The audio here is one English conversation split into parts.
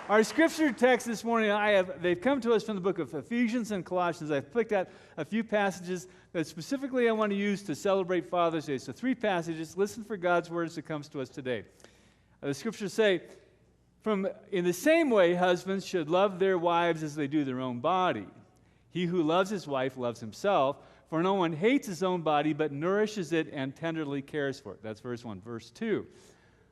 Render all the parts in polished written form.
Our scripture text this morning, they've come to us from the book of Ephesians and Colossians. I've picked out a few passages that specifically I want to use to celebrate Father's Day. So 3 passages. Listen for God's words that comes to us today. The scriptures say, in the same way, husbands should love their wives as they do their own body. He who loves his wife loves himself, for no one hates his own body, but nourishes it and tenderly cares for it. That's verse 1. Verse 2.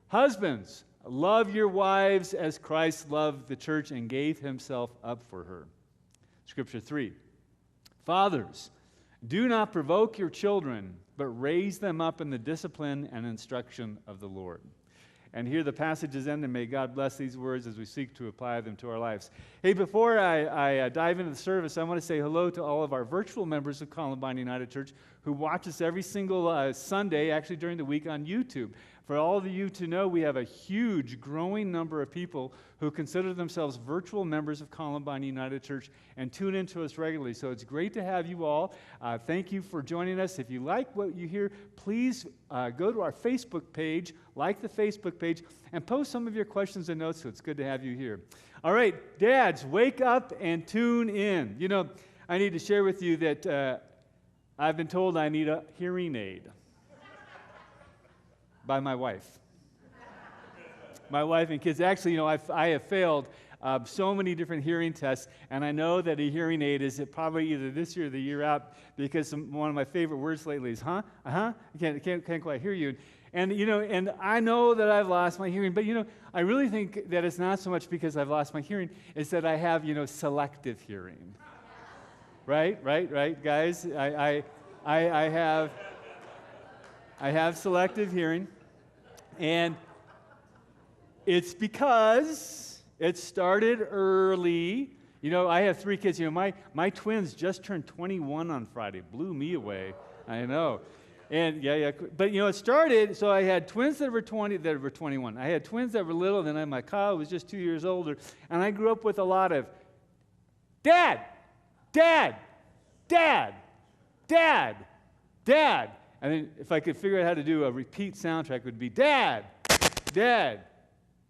Husbands, love your wives as Christ loved the church and gave himself up for her. Scripture 3. Fathers, do not provoke your children, but raise them up in the discipline and instruction of the Lord. And here the passages end, and may God bless these words as we seek to apply them to our lives. Hey, before I dive into the service, I want to say hello to all of our virtual members of Columbine United Church who watch us every single Sunday, actually during the week on YouTube. For all of you to know, we have a huge, growing number of people who consider themselves virtual members of Columbine United Church and tune into us regularly. So it's great to have you all. Thank you for joining us. If you like what you hear, please go to our Facebook page, like the Facebook page, and post some of your questions and notes. So it's good to have you here. All right, dads, wake up and tune in. You know, I need to share with you that I've been told I need a hearing aid by my wife. My wife and kids. Actually, you know, I have failed so many different hearing tests, and I know that a hearing aid is probably either this year or the year out, because one of my favorite words lately is, huh? Uh-huh? I can't quite hear you. And, you know, and I know that I've lost my hearing, but, you know, I really think that it's not so much because I've lost my hearing, it's that I have, you know, selective hearing. Right, guys? I have selective hearing, and it's because it started early. You know, I have 3 kids. You know, my twins just turned 21 on Friday. Blew me away. I know. And yeah. But, you know, it started, so I had twins that were 21. I had twins that were little, then my Kyle was just 2 years older. And I grew up with a lot of, Dad, Dad, Dad, Dad, Dad. And then if I could figure out how to do a repeat soundtrack, it would be Dad, Dad,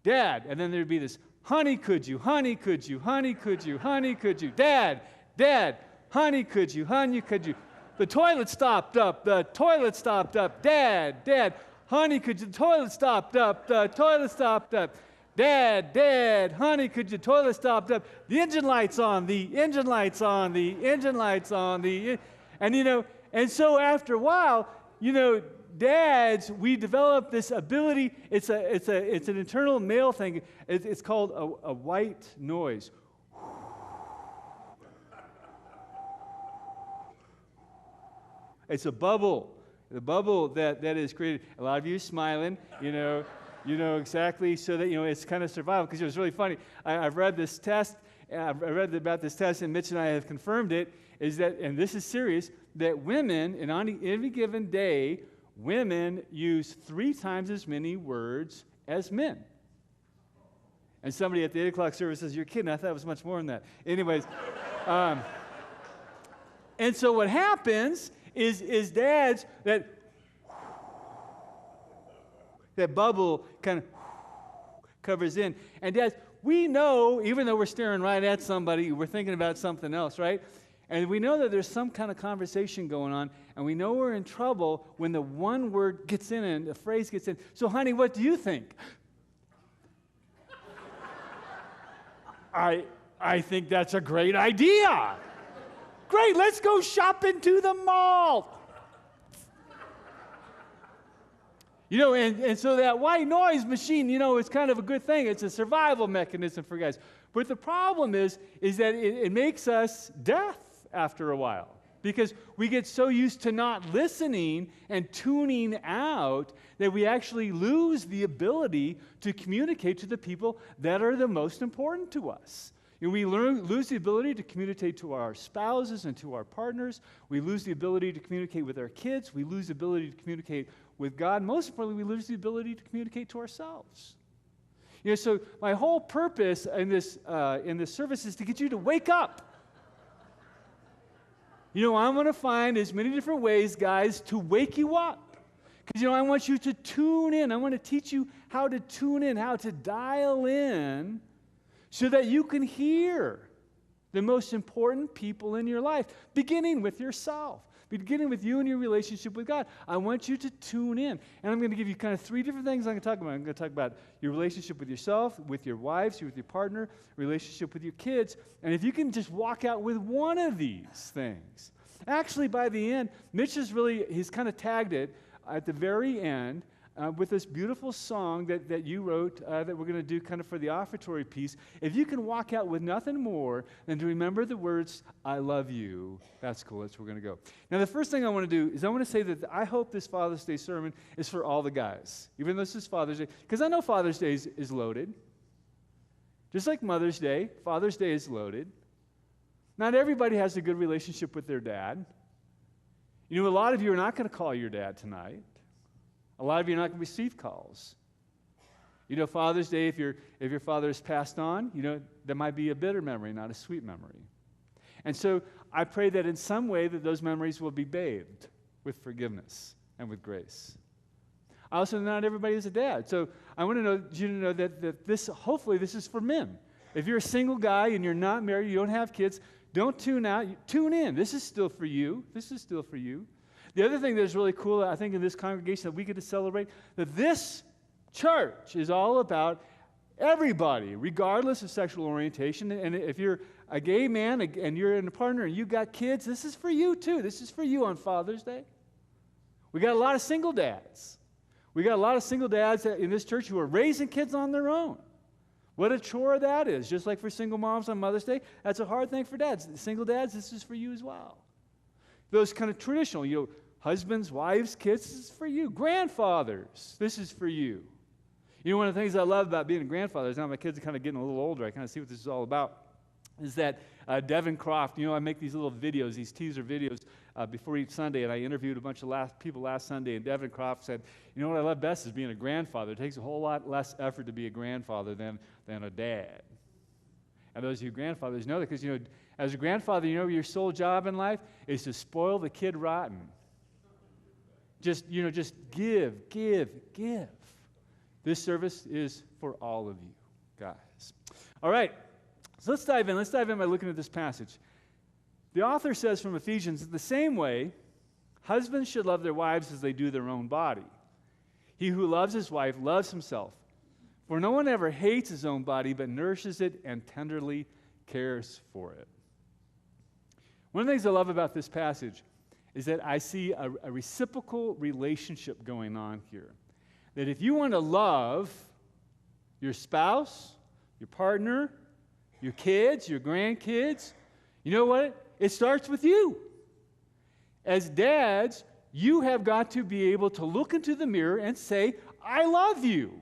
Dad. And then there'd be this, honey, could you, honey, could you, honey, could you, honey, could you, Dad, Dad, honey, could you, honey, could you. The toilet stopped up, the toilet stopped up, Dad, Dad, honey, could you, the toilet stopped up, the toilet stopped up, Dad, Dad, honey, could you, toilet stopped up, the engine light's on, the engine light's on, the engine light's on, and you know, and so after a while, you know, dads, we develop this ability. It's an internal male thing. It's called a white noise. It's a bubble. The bubble that is created. A lot of you smiling. You know exactly. So that, you know, it's kind of survival. Because it was really funny. I've read this test. I read about this test, and Mitch and I have confirmed it. Is that, and this is serious, that women, and on any given day, women use 3 times as many words as men. And somebody at the 8 o'clock service says, "You're kidding, I thought it was much more than that." Anyways, and so what happens is dads, that bubble kind of covers in. And dads, we know, even though we're staring right at somebody, we're thinking about something else, right? And we know that there's some kind of conversation going on, and we know we're in trouble when the one word gets in and the phrase gets in. So, honey, what do you think? I think that's a great idea. Great, let's go shopping to the mall. You know, and so that white noise machine, you know, is kind of a good thing. It's a survival mechanism for guys. But the problem is that it makes us deaf after a while, because we get so used to not listening and tuning out that we actually lose the ability to communicate to the people that are the most important to us. And we lose the ability to communicate to our spouses and to our partners. We lose the ability to communicate with our kids. We lose the ability to communicate with God. Most importantly, we lose the ability to communicate to ourselves. You know, so my whole purpose in this service is to get you to wake up. You know, I'm going to find as many different ways, guys, to wake you up. Because, you know, I want you to tune in. I want to teach you how to tune in, how to dial in, so that you can hear the most important people in your life, beginning with yourself, beginning with you and your relationship with God. I want you to tune in. And I'm going to give you kind of three different things I'm going to talk about. I'm going to talk about your relationship with yourself, with your wives, with your partner, relationship with your kids. And if you can just walk out with one of these things. Actually, by the end, Mitch he's kind of tagged it at the very end with this beautiful song that you wrote that we're going to do kind of for the offertory piece. If you can walk out with nothing more than to remember the words, I love you, that's cool. That's where we're going to go. Now, the first thing I want to do is I want to say that I hope this Father's Day sermon is for all the guys, even though this is Father's Day, because I know Father's Day is loaded. Just like Mother's Day, Father's Day is loaded. Not everybody has a good relationship with their dad. You know, a lot of you are not going to call your dad tonight. A lot of you are not going to receive calls. You know, Father's Day, if your father has passed on, you know, that might be a bitter memory, not a sweet memory. And so I pray that in some way that those memories will be bathed with forgiveness and with grace. Also, not everybody is a dad. So I want you to know that this, hopefully, this is for men. If you're a single guy and you're not married, you don't have kids, don't tune out. Tune in. This is still for you. This is still for you. The other thing that's really cool, I think, in this congregation that we get to celebrate, that this church is all about everybody, regardless of sexual orientation. And if you're a gay man and you're in a partner and you've got kids, this is for you too. This is for you on Father's Day. We got a lot of single dads. We got a lot of single dads in this church who are raising kids on their own. What a chore that is. Just like for single moms on Mother's Day, that's a hard thing for dads. Single dads, this is for you as well. Those kind of traditional, you know, husbands, wives, kids, this is for you. Grandfathers, this is for you. You know, one of the things I love about being a grandfather is now my kids are kind of getting a little older. I kind of see what this is all about. Is that Devin Croft, you know, I make these little videos, these teaser videos before each Sunday, and I interviewed a bunch of people last Sunday, and Devin Croft said, you know what I love best is being a grandfather. It takes a whole lot less effort to be a grandfather than a dad. And those of you grandfathers know that because, you know, as a grandfather, you know your sole job in life is to spoil the kid rotten. Just give. This service is for all of you guys. All right, so let's dive in. Let's dive in by looking at this passage. The author says from Ephesians, the same way, husbands should love their wives as they do their own body. He who loves his wife loves himself. For no one ever hates his own body, but nourishes it and tenderly cares for it. One of the things I love about this passage is that I see a reciprocal relationship going on here. That if you want to love your spouse, your partner, your kids, your grandkids, you know what? It starts with you. As dads, you have got to be able to look into the mirror and say, I love you.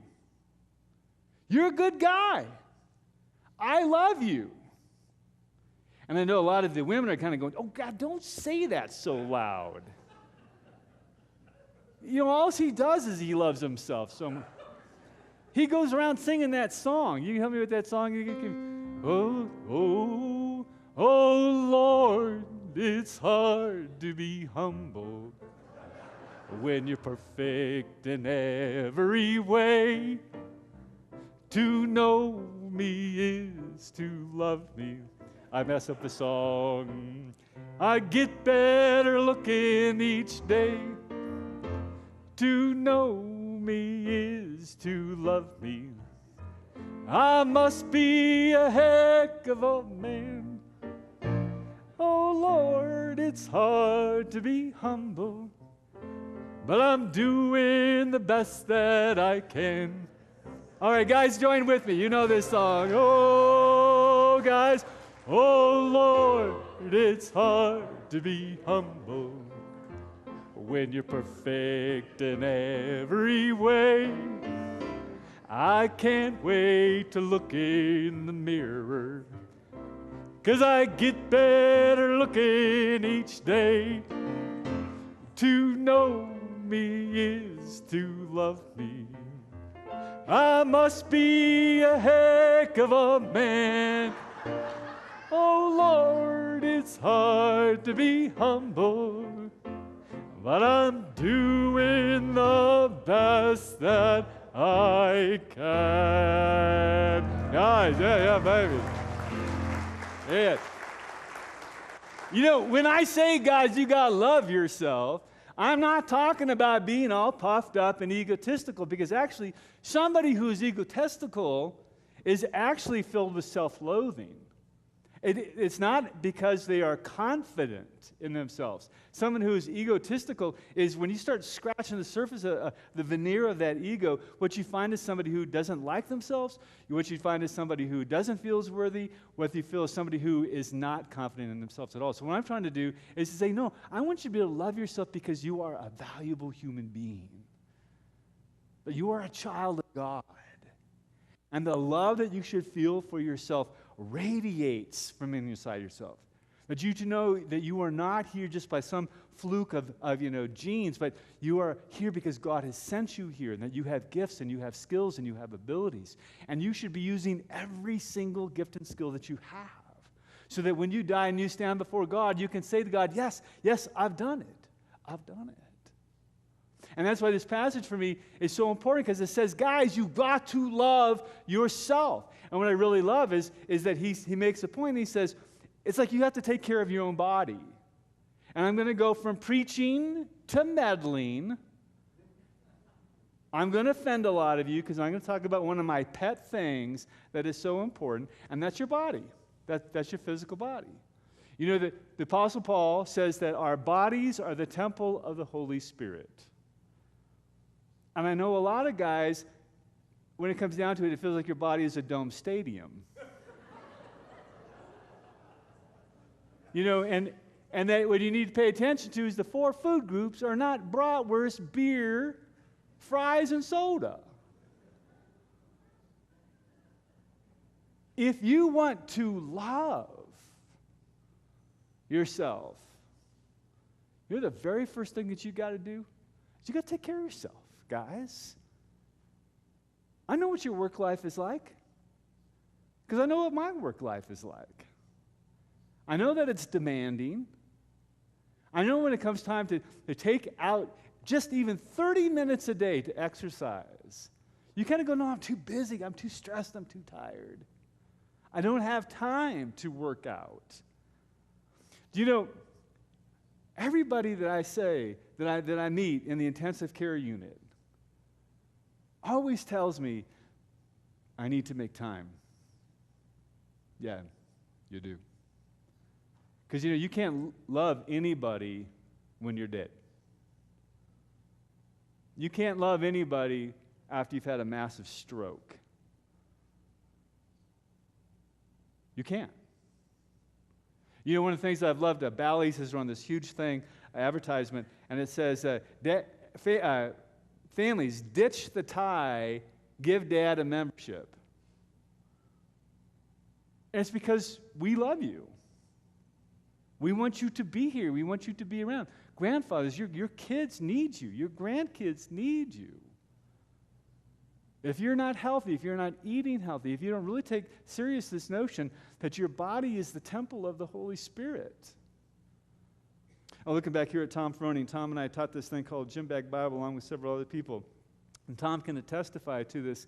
You're a good guy. I love you. And I know a lot of the women are kind of going, oh, God, don't say that so loud. You know, all he does is he loves himself. So he goes around singing that song. You can help me with that song? Oh, Lord, it's hard to be humble when you're perfect in every way. To know me is to love me. I mess up the song. I get better looking each day. To know me is to love me. I must be a heck of a man. Oh Lord, it's hard to be humble, but I'm doing the best that I can. All right, guys, join with me. You know this song. Oh, guys. Oh, Lord, it's hard to be humble when you're perfect in every way. I can't wait to look in the mirror, 'cause I get better looking each day. To know me is to love me. I must be a heck of a man. Oh, Lord, it's hard to be humble, but I'm doing the best that I can. Guys, yeah, baby. Yeah. You know, when I say, guys, you got to love yourself, I'm not talking about being all puffed up and egotistical, because actually, somebody who is egotistical is actually filled with self-loathing. It's not because they are confident in themselves. Someone who is egotistical is, when you start scratching the surface of the veneer of that ego, what you find is somebody who doesn't like themselves. What you find is somebody who doesn't feel as worthy. What you feel is somebody who is not confident in themselves at all. So what I'm trying to do is to say, no, I want you to be able to love yourself because you are a valuable human being. That you are a child of God. And the love that you should feel for yourself radiates from inside yourself. That you to know that you are not here just by some fluke of genes, but you are here because God has sent you here, and that you have gifts and you have skills and you have abilities. And you should be using every single gift and skill that you have, so that when you die and you stand before God, you can say to God, yes, I've done it. I've done it. And that's why this passage for me is so important, because it says, guys, you've got to love yourself. And what I really love is that he makes a point. He says, it's like you have to take care of your own body. And I'm going to go from preaching to meddling. I'm going to offend a lot of you, because I'm going to talk about one of my pet things that is so important, and that's your body. That's your physical body. You know, the Apostle Paul says that our bodies are the temple of the Holy Spirit. And I know a lot of guys, when it comes down to it, it feels like your body is a dome stadium. You know, and that what you need to pay attention to is the 4 food groups are not bratwurst, beer, fries, and soda. If you want to love yourself, you know the very first thing that you got to do is you got to take care of yourself. Guys, I know what your work life is like, because I know what my work life is like. I know that it's demanding. I know when it comes time to take out just even 30 minutes a day to exercise, you kind of go, no, I'm too busy, I'm too stressed, I'm too tired. I don't have time to work out. Do you know, everybody that I say, that I meet in the intensive care unit, always tells me, I need to make time. Yeah, you do. Because, you can't love anybody when you're dead. You can't love anybody after you've had a massive stroke. You can't. You know, one of the things that I've loved, Bally's has run this huge thing, advertisement, and it says, families, ditch the tie, give dad a membership. And it's because we love you. We want you to be here. We want you to be around. Grandfathers, your kids need you. Your grandkids need you. If you're not healthy, if you're not eating healthy, if you don't really take serious this notion that your body is the temple of the Holy Spirit. Looking back here at Tom Froning, Tom and I taught this thing called Gym Bag Bible along with several other people. And Tom can testify to this.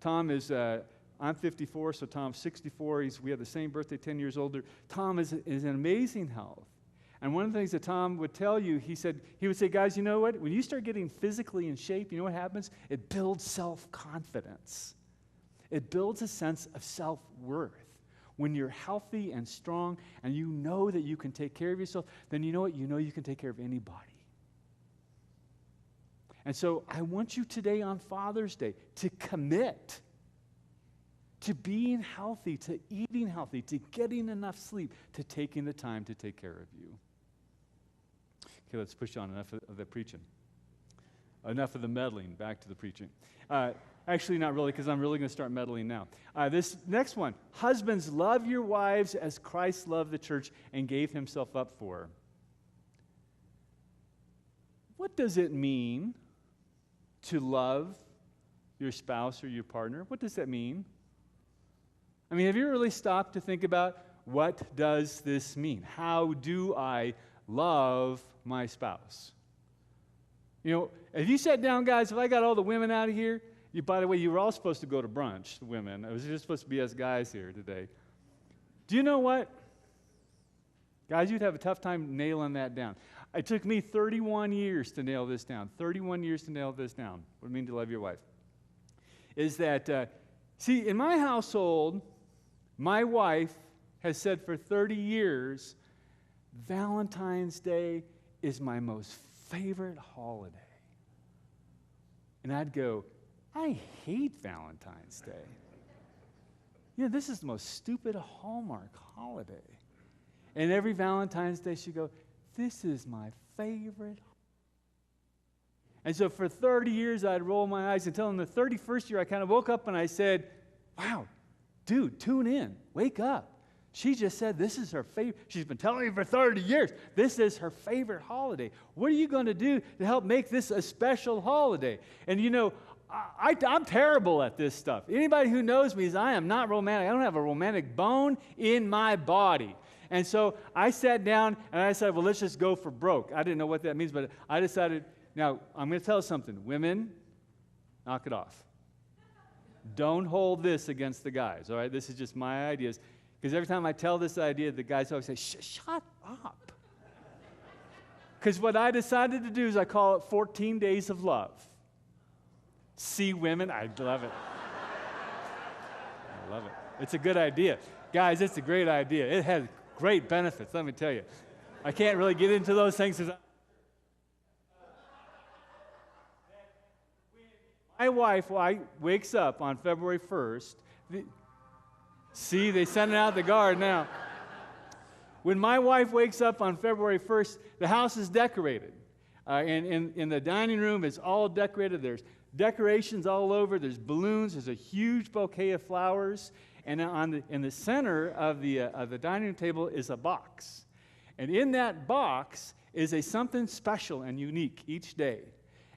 Tom is, I'm 54, so Tom's 64. We have the same birthday, 10 years older. Tom is in amazing health. And one of the things that Tom would tell you, he would say, guys, you know what? When you start getting physically in shape, you know what happens? It builds self-confidence. It builds a sense of self-worth. When you're healthy and strong and you know that you can take care of yourself, then you know what? You know you can take care of anybody. And so I want you today on Father's Day to commit to being healthy, to eating healthy, to getting enough sleep, to taking the time to take care of you. Okay, let's push on. Enough of the preaching. Enough of the meddling. Back to the preaching. Actually, not really, because I'm really going to start meddling now. This next one. Husbands, love your wives as Christ loved the church and gave himself up for her. What does it mean to love your spouse or your partner? What does that mean? I mean, have you really stopped to think about, what does this mean? How do I love my spouse? You know, if you sat down, guys, if I got all the women out of here, by the way, you were all supposed to go to brunch, the women. It was just supposed to be us guys here today. Do you know what? Guys, you'd have a tough time nailing that down. It took me 31 years to nail this down. 31 years to nail this down. What do it mean to love your wife? Is that, see, in my household, my wife has said for 30 years, Valentine's Day is my most favorite holiday. And I'd go, I hate Valentine's Day. You know, this is the most stupid Hallmark holiday. And every Valentine's Day she'd go, this is my favorite. And so for 30 years I'd roll my eyes until in the 31st year I kind of woke up and I said, wow, dude, tune in, wake up. She just said this is her favorite. She's been telling me for 30 years, this is her favorite holiday. What are you going to do to help make this a special holiday? And you know, I'm terrible at this stuff. Anybody who knows me is I am not romantic. I don't have a romantic bone in my body. And so I sat down and I said, well, let's just go for broke. I didn't know what that means, but I decided, now I'm going to tell you something. Women, knock it off. Don't hold this against the guys, all right? This is just my ideas. Because every time I tell this idea, the guys always say, shut up. Because what I decided to do is I call it 14 Days of Love. See women, I love it. I love it. It's a good idea. Guys, it's a great idea. It has great benefits, let me tell you. I can't really get into those things. My wife wakes up on February 1st. See, they sent it out the guard now. When my wife wakes up on February 1st, the house is decorated. And in the dining room, it's all decorated. There's decorations all over. There's balloons. There's a huge bouquet of flowers. And in the center of the dining room table is a box. And in that box is something special and unique each day.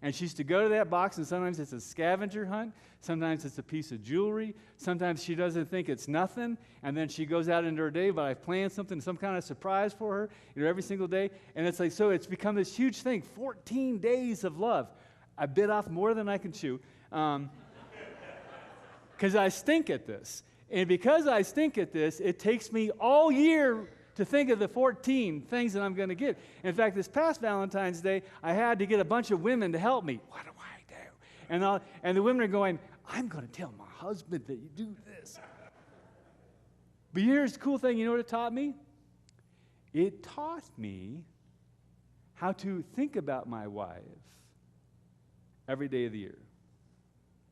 And she's to go to that box, and sometimes it's a scavenger hunt. Sometimes it's a piece of jewelry. Sometimes she doesn't think it's nothing, and then she goes out into her day, but I've planned something, some kind of surprise for her, every single day. And it's like, so it's become this huge thing, 14 days of love. I bit off more than I can chew because I stink at this. And because I stink at this, it takes me all year to think of the 14 things that I'm going to get. In fact, this past Valentine's Day, I had to get a bunch of women to help me. What do I do? And the women are going, I'm going to tell my husband that you do this. But here's the cool thing. You know what it taught me? It taught me how to think about my wife every day of the year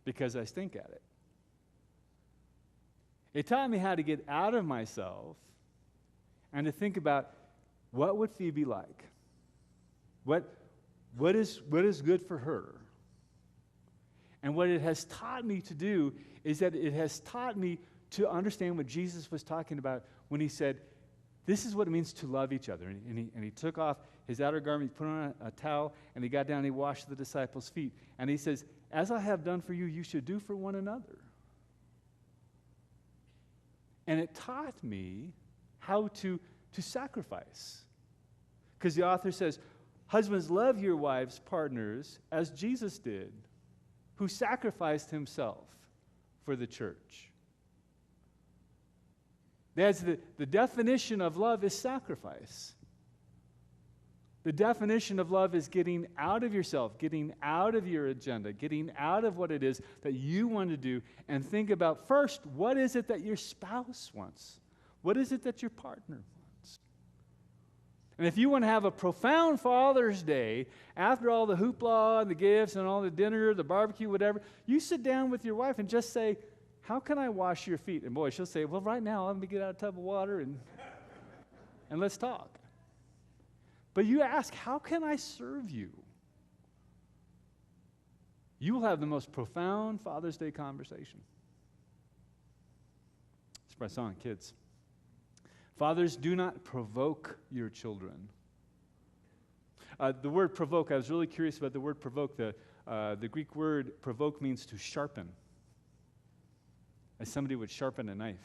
because I stink at it. It taught me how to get out of myself and to think about what would Phoebe like? What is good for her? And what it has taught me to do is that it has taught me to understand what Jesus was talking about when he said, this is what it means to love each other. And he took off his outer garment, he put on a towel, and he got down and he washed the disciples' feet. And he says, as I have done for you, you should do for one another. And it taught me how to sacrifice. Because the author says, husbands, love your wives' partners as Jesus did, who sacrificed himself for the church. That's the definition of love is sacrifice. The definition of love is getting out of yourself, getting out of your agenda, getting out of what it is that you want to do, and think about first, what is it that your spouse wants? What is it that your partner wants? And if you want to have a profound Father's Day, after all the hoopla and the gifts and all the dinner, the barbecue, whatever, you sit down with your wife and just say, how can I wash your feet? And boy, she'll say, well, right now, let me get out a tub of water and let's talk. But you ask, how can I serve you? You will have the most profound Father's Day conversation. It's my song, kids. Fathers, do not provoke your children. The word provoke, I was really curious about the word provoke. The Greek word provoke means to sharpen, as somebody would sharpen a knife.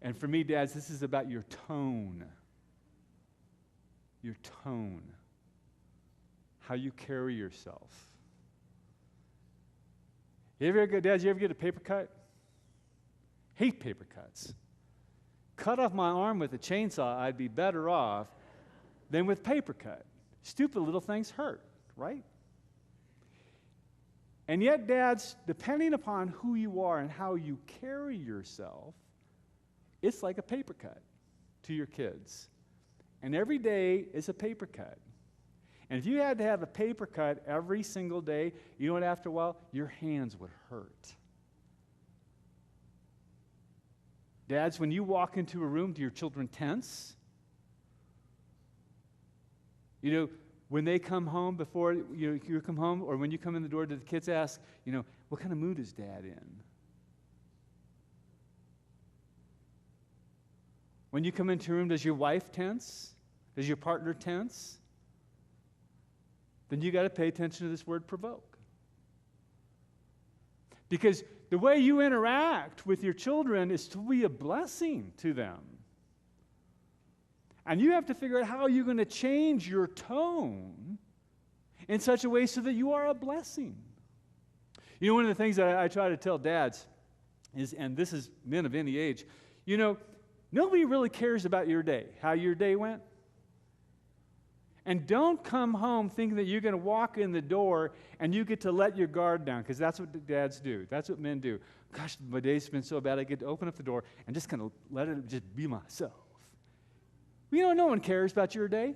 And for me, dads, this is about your tone. Your tone. how you carry yourself. Dads, you ever get a paper cut? Hate paper cuts. Cut off my arm with a chainsaw, I'd be better off than with paper cut. Stupid little things hurt, right? And yet, dads, depending upon who you are and how you carry yourself, it's like a paper cut to your kids. And every day is a paper cut. And if you had to have a paper cut every single day, you know what, after a while, your hands would hurt. Dads, when you walk into a room, do your children tense? You know, when they come home, before you come home, or when you come in the door, do the kids ask, what kind of mood is Dad in? When you come into a room, does your wife tense? Does your partner tense? Then you got to pay attention to this word provoke. Because the way you interact with your children is to be a blessing to them. And you have to figure out how you're going to change your tone in such a way so that you are a blessing. You know, one of the things that I try to tell dads is, and this is men of any age, nobody really cares about your day, how your day went. And don't come home thinking that you're going to walk in the door and you get to let your guard down, because that's what dads do. That's what men do. Gosh, my day's been so bad, I get to open up the door and just kind of let it just be myself. No one cares about your day.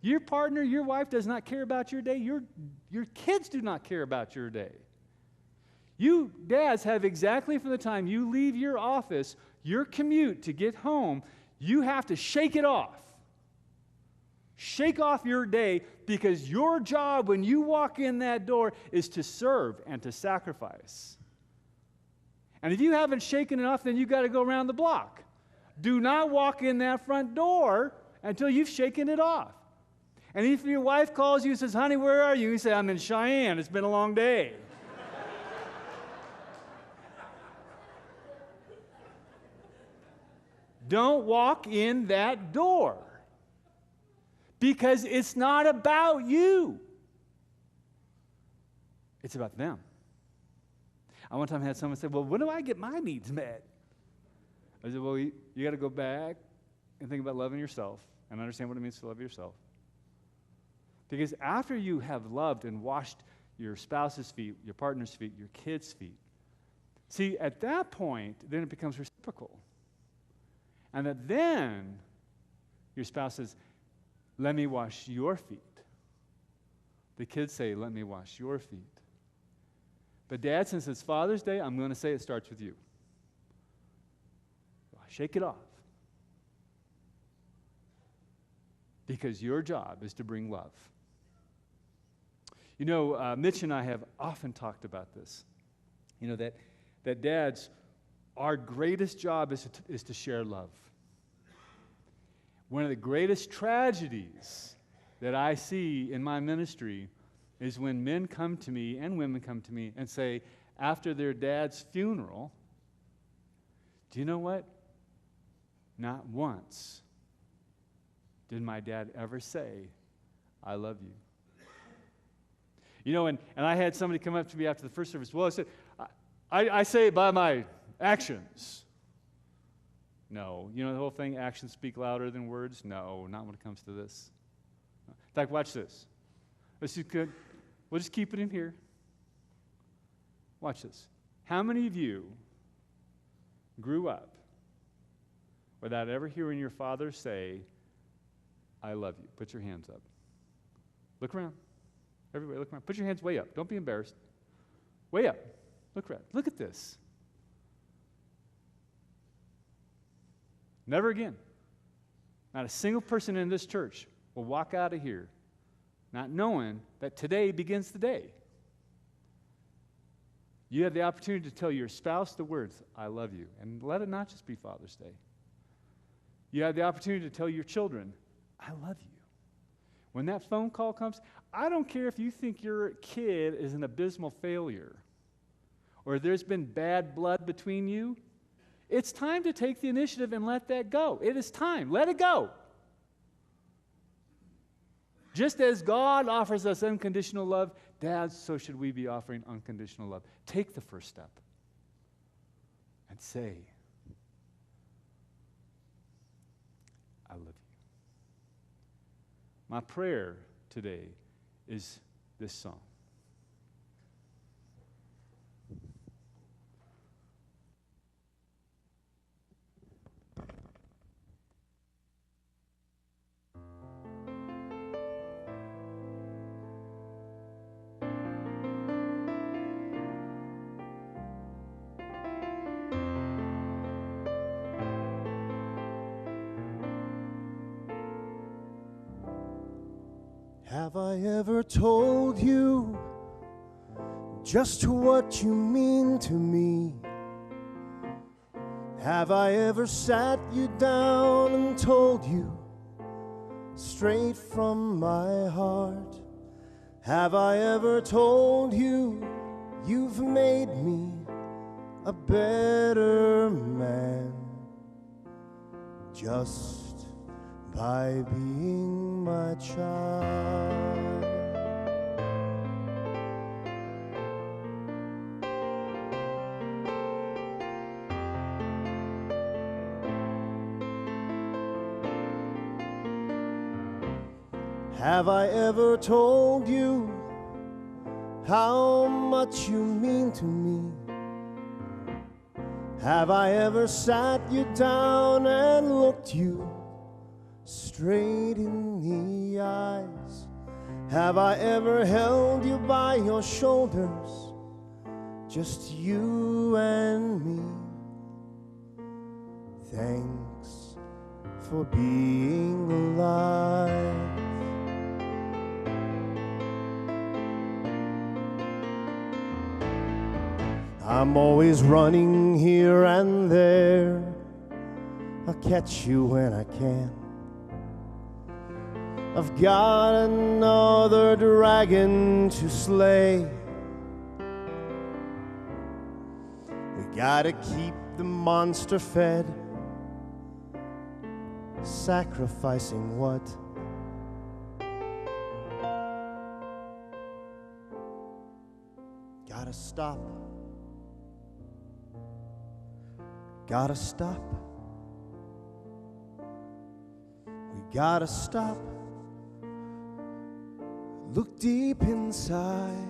Your partner, your wife does not care about your day. Your kids do not care about your day. You dads have exactly from the time you leave your office, your commute to get home, you have to shake it off. Shake off your day, because your job when you walk in that door is to serve and to sacrifice. And if you haven't shaken it off, then you've got to go around the block. Do not walk in that front door until you've shaken it off. And if your wife calls you and says, honey, where are you? You say, I'm in Cheyenne. It's been a long day. Don't walk in that door. Because it's not about you. It's about them. I one time had someone say, well, when do I get my needs met? I said, well, you got to go back and think about loving yourself and understand what it means to love yourself. Because after you have loved and washed your spouse's feet, your partner's feet, your kids' feet, see, at that point, then it becomes reciprocal. And that then your spouse says, let me wash your feet. The kids say, let me wash your feet. But Dad, since it's Father's Day, I'm going to say it starts with you. Shake it off. Because your job is to bring love. Mitch and I have often talked about this. That dads, our greatest job is to share love. One of the greatest tragedies that I see in my ministry is when men come to me and women come to me and say, after their dad's funeral, do you know what? Not once did my dad ever say, I love you. And I had somebody come up to me after the first service. Well, I said, I say it by my actions. No. The whole thing, actions speak louder than words? No, not when it comes to this. In fact, watch this. We'll just keep it in here. Watch this. How many of you grew up without ever hearing your father say, I love you? Put your hands up. Look around. Everybody look around. Put your hands way up. Don't be embarrassed. Way up. Look around. Look at this. Never again. Not a single person in this church will walk out of here not knowing that today begins the day. You have the opportunity to tell your spouse the words, I love you. And let it not just be Father's Day. You have the opportunity to tell your children, I love you. When that phone call comes, I don't care if you think your kid is an abysmal failure or there's been bad blood between you. It's time to take the initiative and let that go. It is time. Let it go. Just as God offers us unconditional love, dads, so should we be offering unconditional love. Take the first step and say, I love you. My prayer today is this song. Have I ever told you just what you mean to me? Have I ever sat you down and told you straight from my heart? Have I ever told you you've made me a better man just by being my child? Have I ever told you how much you mean to me? Have I ever sat you down and looked you straight in the eyes? Have I ever held you by your shoulders, just you and me? Thanks for being alive. I'm always running here and there. I'll catch you when I can. I've got another dragon to slay. We gotta keep the monster fed. Sacrificing what? Gotta stop. Gotta stop. We gotta stop. Look deep inside.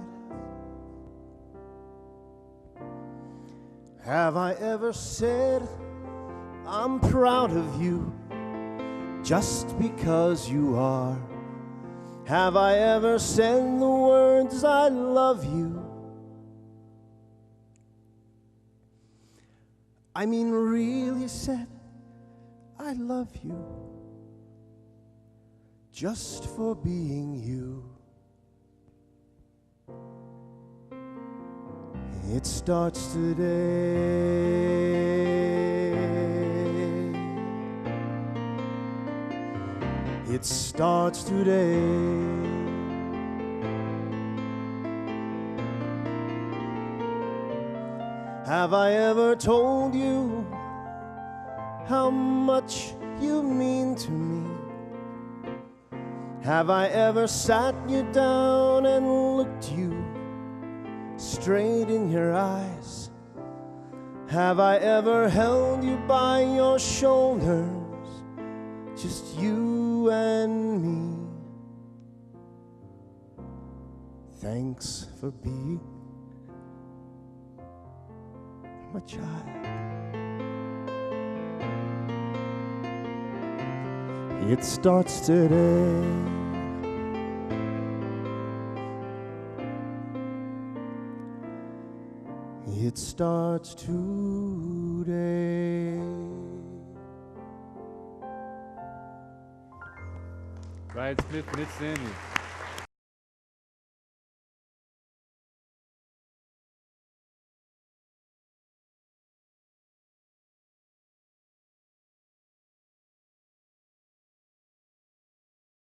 Have I ever said I'm proud of you just because you are? Have I ever said the words I love you? I mean, really said, I love you, just for being you. It starts today. It starts today. Have I ever told you how much you mean to me? Have I ever sat you down and looked you straight in your eyes? Have I ever held you by your shoulders, just you and me? Thanks for being my child. It starts today. It starts today. Brian Smith, Mitch Samuels.